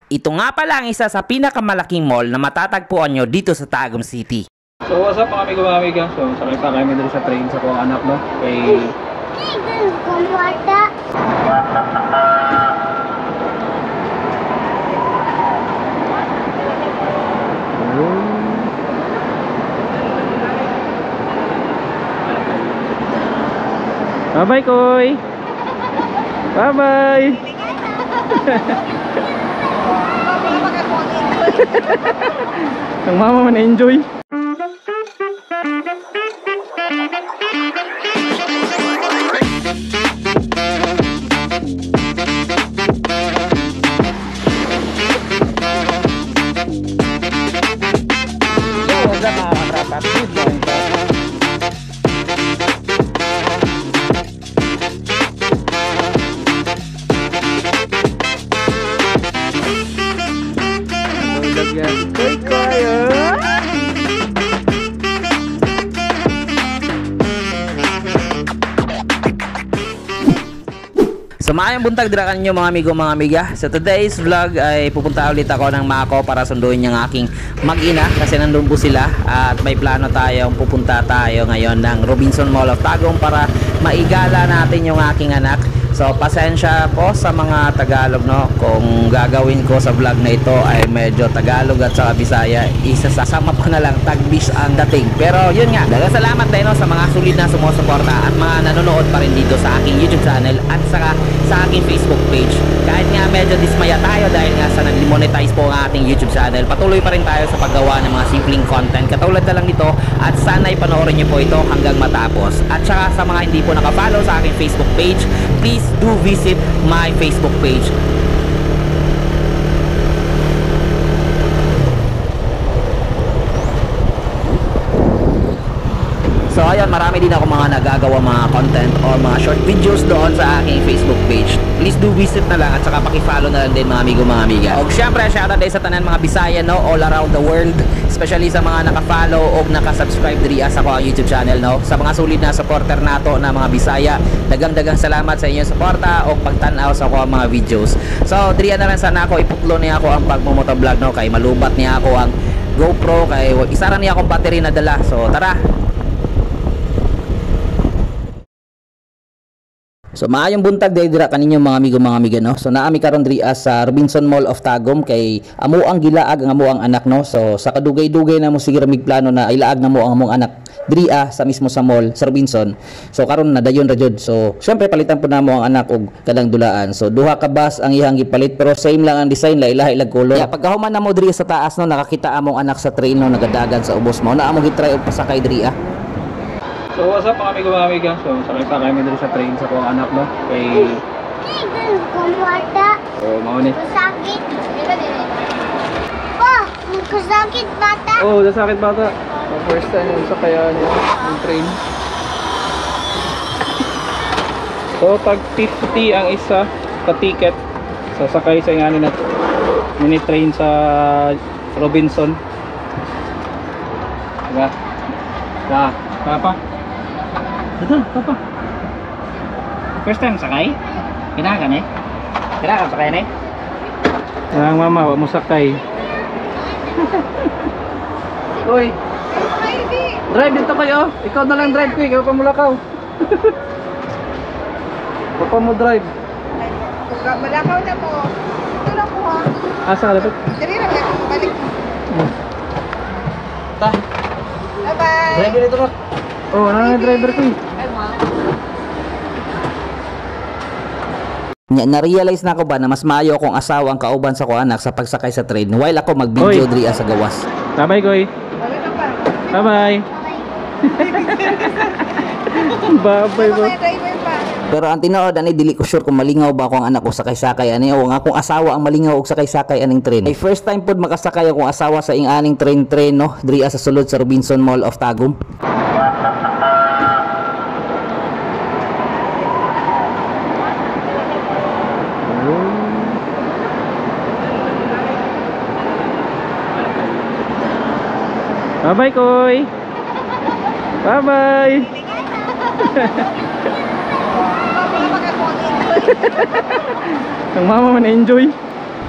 Ito nga pala ang isa sa pinakamalaking mall na matatagpuan nyo dito sa Tagum City. So what's up mga amigo? So sakay kami dito sa train sa kuwang anak no? Kay... Bye-bye, Koy! Bye-bye! Ang mama mo na-enjoy. So maayong buntag dira kanyo mga amigo mga amiga. Sa today's vlog ay pupunta ulit ako ng Mako para sunduin yung aking mag-ina kasi nandun po sila at may plano tayong pupunta tayo ngayon ng Robinson Mall of Tagum para maigala natin yung aking anak. So pasensya po sa mga Tagalog no, kung gagawin ko sa vlog na ito ay medyo Tagalog at saka Bisaya, isasama ko na lang Tagbis ang dating. Pero yun nga, dagang salamat din no, sa mga sulit na sumusuporta at mga nanonood pa rin dito sa aking YouTube channel at saka sa aking Facebook page. Kahit nga medyo dismaya tayo dahil nga sa nag-monetize po ang ating YouTube channel, patuloy pa rin tayo sa paggawa ng mga simpleng content katulad na lang nito at sana'y panoorin nyo po ito hanggang matapos. At saka sa mga hindi po nakafollow sa aking Facebook page, please do visit my Facebook page. So ayun, marami din ako mga nagagawa mga content or mga short videos doon sa aking Facebook page. Please do visit na lang at saka paki-follow na lang din mga amigo mga amiga. O syempre, shoutout din sa tanan mga Bisaya no, all around the world, especially sa mga naka-follow o naka-subscribe diri sa ko ang YouTube channel no. Sa mga solid na supporter nato na mga Bisaya, dagang salamat sa inyong suporta o pagtan-aw sa ko ang mga videos. So diri na lang sana ako iputlo niya ako ang pagmomotovlog no, kay malubat niya ako ang GoPro, kay isa ra niya akong battery na dala. So tara. So maayong buntag dira kaninyo mga amigo mga amiga no. So naami karon diri sa Robinson Mall of Tagum kay amo ang gilaag ang amo ang anak no. So sa kadugay-dugay na mo sige mig plano na ilaag na mo ang among anak diri sa mismo sa mall sa Robinson. So karon nadayon ra jud. So syempre palitan po namo ang anak og kadang dulaan. So duha ka bus ang iyang gipalit pero same lang ang design, lahi-lahi lag color. Yeah, pagkahuman na mo diri sa taas no, nakakita among anak sa train no nagadagan sa ubos mo. Na amo gitry og pasakay diri So what's up mga amigo? So sakay kami dito sa train sa kuwang anak no? Kay... Oh, mauni. Sakit. Pa, sakit bata. Oh, sakit bata. First time yung sakayan yung train. So tag 50 ang isa ka-ticket. So sakay sa ingani na mini train sa Robinson. Diba? Papa? Ito, papa. First time sakay? Kinakan sakay Ang mama, wag mo sakay. Uy. Drive dito kayo. Ikaw na lang drive ko, ikaw pa mulakaw. Papa mo drive. Malakaw na mo. Ito lang ko ha. Asa ka dapat? Dali lang ako balik. Ta. Bye-bye. Drive dito na. Oh, driver ko. Na-realize na ako ba na mas maayo akong asawa ang kauban sa ko anak sa pagsakay sa train while ako mag-video diri sa gawas. Bye-bye, Koy. Bye-bye. Bye-bye ba? Pero ang tinuod ani dili ko sure kung malingaw ba ako ang anak ko sakay-sakay ani o ang akong asawa ang malingaw og sakay-sakay aning train. Ay first time pod makasakay akong asawa sa ing-aning train no diri sa sulod sa Robinson Mall of Tagum. Bye-bye, Koy. Bye-bye. Ang mama mo na-enjoy.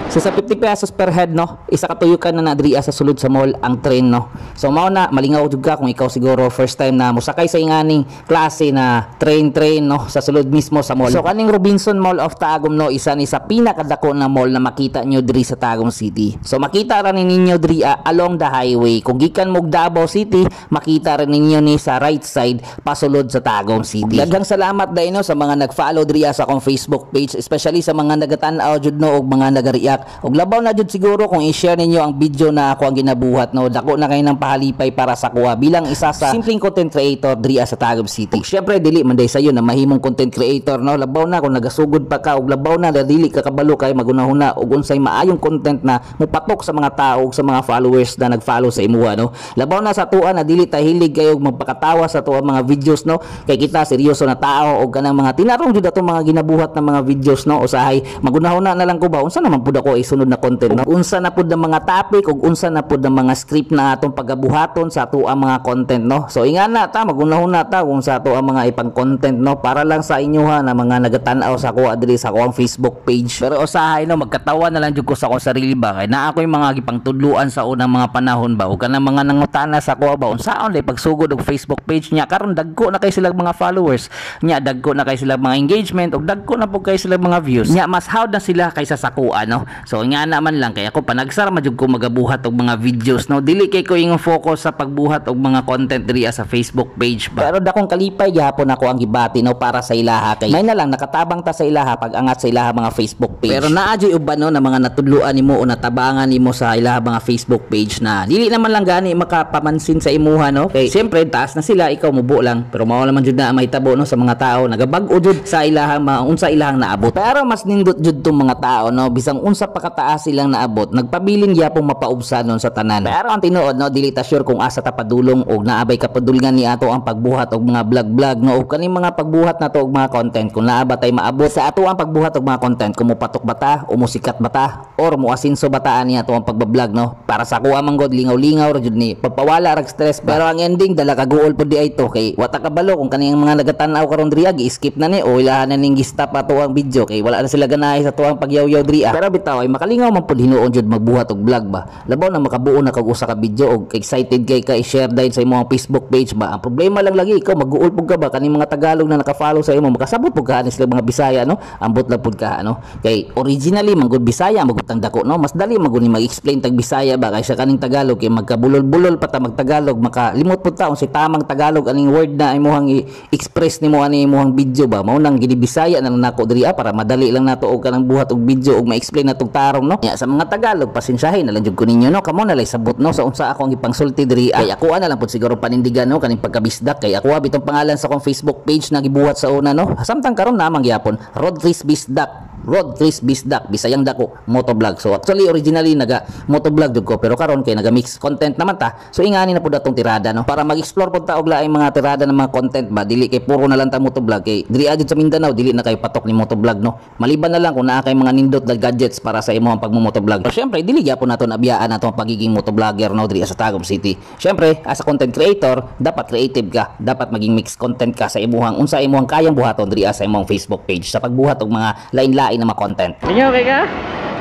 So sa 50 pesos per head no, isa ka tuyukan na nadriya sa sulod sa mall ang train no. So mao na malingaw jud ka kung ikaw siguro first time na mosakay sa inganing klase na train no sa sulod mismo sa mall. So kaning Robinson Mall of Tagum no, isa ni sa pinakadako na mall na makita nyo diri sa Tagum City. So makita ra ninyo diri along the highway. Kung gikan mo Davao City, makita ra ninyo ni sa right side pasulod sa Tagum City. Daghang salamat dai no sa mga nag-follow diri sa akong Facebook page, especially sa mga nagatan-aw jud no og mga nag-react. Og labaw na jud siguro kung i-share ninyo ang video na ako ang ginabuhat no. Dako na kayo ng pahalipay para sa kuha bilang isa sa simpleng content creator diri sa Tagum City. Syempre dili man day sayo na mahimong content creator no. Labaw na kung nagasugod pa ka og labaw na dili ka kabalo kay magunahuna og unsay maayong content na mupatok sa mga tao ug sa mga followers na nag-follow sa imuha no. Labaw na sa tuwa na dili ta hilig kayo magpakatawa sa tuwa mga videos no. Kay kita seryoso na tao og kanang mga tinarong jud atong mga ginabuhat na mga videos no. Usahay magunahuna na lang ko ba unsa naman pud ako isunod na content no? Unsa na pud ang mga topic ug unsa na pud ang mga script na atong pagabuhaton sa ato ang mga content no. So ingana ta magunahuna ta kung sa ato ang mga ipang content no para lang sa inyo ha na mga nagatan-aw sa ko adiri sa akong Facebook page. Pero usahay no magkatawa na lang jud ko sa akong sarili ba kay naa ko yung mga gipangtudloan sa unang mga panahon ba ug kanang mga nangutana sa ko ba unsaon lay pagsugod og Facebook page niya karon dagko na kay sila mga followers nya dagko na kay sila mga engagement ug dagko na pud kay sila mga views nya mas hawd na sila kaysa sa kuha no. So nga naman lang kaya ako panagsara majud ko magabuhat og mga videos no dili kay ko ingon focus sa pagbuhat og mga content diri sa Facebook page ba. Pero dakong kalipay gyapon ako ang gibati no para sa ilaha kay may na lang nakatabang ta sa ilaha pag angat sa ilaha mga Facebook page. Pero naa jud uban no na mga natudluan nimo o natabangan nimo sa ilaha mga Facebook page na dili naman lang gani makapamansin sa imuha no. Kay siyempre taas na sila ikaw mubo lang pero mao naman jud na mahitabo no sa mga tao nagabag-o jud sa ilaha mga unsa ilahang naabot. Pero mas nindot jud tong mga tao no bisang unsa pa kataas silang naabot nagpabiling gyapon mapaubsanon sa tanan. Pero ang tinuod no dili ta sure kung asa ta padulong og naabay kapadulngan ni ato ang pagbuhat og mga vlog no og kaning mga pagbuhat nato og mga content kung naa ba tay maabot sa ato ang pagbuhat og mga content kung mopatok ba ta o musikat ba ta or moasinso ba ta ani ato ang pagbablog no para sa kuha man god lingaw-lingaw ra jud ni pagpawala rag stress pero ang ending dala ka goal pud di ay to kay wata kabalo kung kaning mga nagatan-aw karon diri gi-skip na ni o ilahan na ning gi-stop ato ang video kay wala na sila ganahay sa tuang pagyaw-yaw diri pero bitaw ay makalingaw man pud hinuon jud magbuhat og vlog ba labaw na makabuo na kag usa ka video og excited kay ka i-share dahil sa imong Facebook page ba ang problema lang lagi ikaw mag-uol pud ka ba kaning mga Tagalog na naka-follow sa imo makasabot pud ka ani sila mga Bisaya no ambot lang pud ka no kay originally manggod Bisaya magutang dako no mas dali magud ni mag-explain tag Bisaya ba kaysa kaning Tagalog kay magkabulol-bulol pa ta mag-Tagalog makalimot pud ta unsay tamang Tagalog aning word na imong i-express nimo ani imong video ba mao nang gini Bisaya na nako diri para madali lang nato og kanang buhat og video og ma-explain natong tarong no nya sa mga Tagalog pasensyahin na lang jud ko ninyo no kamo na lay sabot no sa unsa ako ang ipangsulti diri kay ako na lang pud siguro panindigan no kaning pagkabisdak kay ako bitong pangalan sa akong Facebook page na gibuhat sa una no samtang karon namang gyapon Road Race Bisdak Bisayang dako motovlog so actually originally naga motovlog jud ko pero karon kay naga mix content naman ta so ingani na pud atong tirada no para mag-explore pud ta og laing mga tirada ng mga content ba dili kay puro na lang ta motovlog kay diri adto sa Mindanao dili na kay patok ni motovlog no maliban na lang kung naa kay mga nindot na gadgets para sa imong pagmo-motovlog pero syempre dili gyapon nato nabiyaan nato ang pagiging motovlogger no diri sa Tagum City syempre as a content creator dapat creative ka dapat maging mix content ka sa imong unsa imong kayang buhaton diri sa imong Facebook page sa pagbuhat og mga lain-lain na mga content. Lingaw kay ka?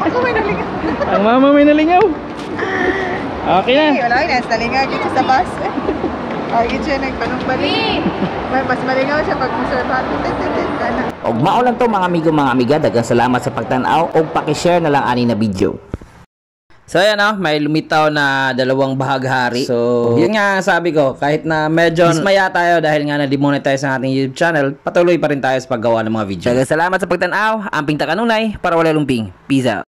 Ako may nalingaw. Ang mama may nalingaw. Okay na. Wala ko na, nalingaw dito sa bus. Ay, siya nagpanong-balik. Mas malingaw siya pag muserbato. Og mao lang to mga amigo mga amiga daghang salamat sa pagtan-aw og paki-share na lang ani na video. So ayan may lumitaw na dalawang bahaghari. So yun nga sabi ko, kahit na medyo dismaya tayo dahil nga na-demonetize ang ating YouTube channel, patuloy pa rin tayo sa paggawa ng mga video. Salamat sa pagtanaw, amping takanunay para wala lumping. Peace out.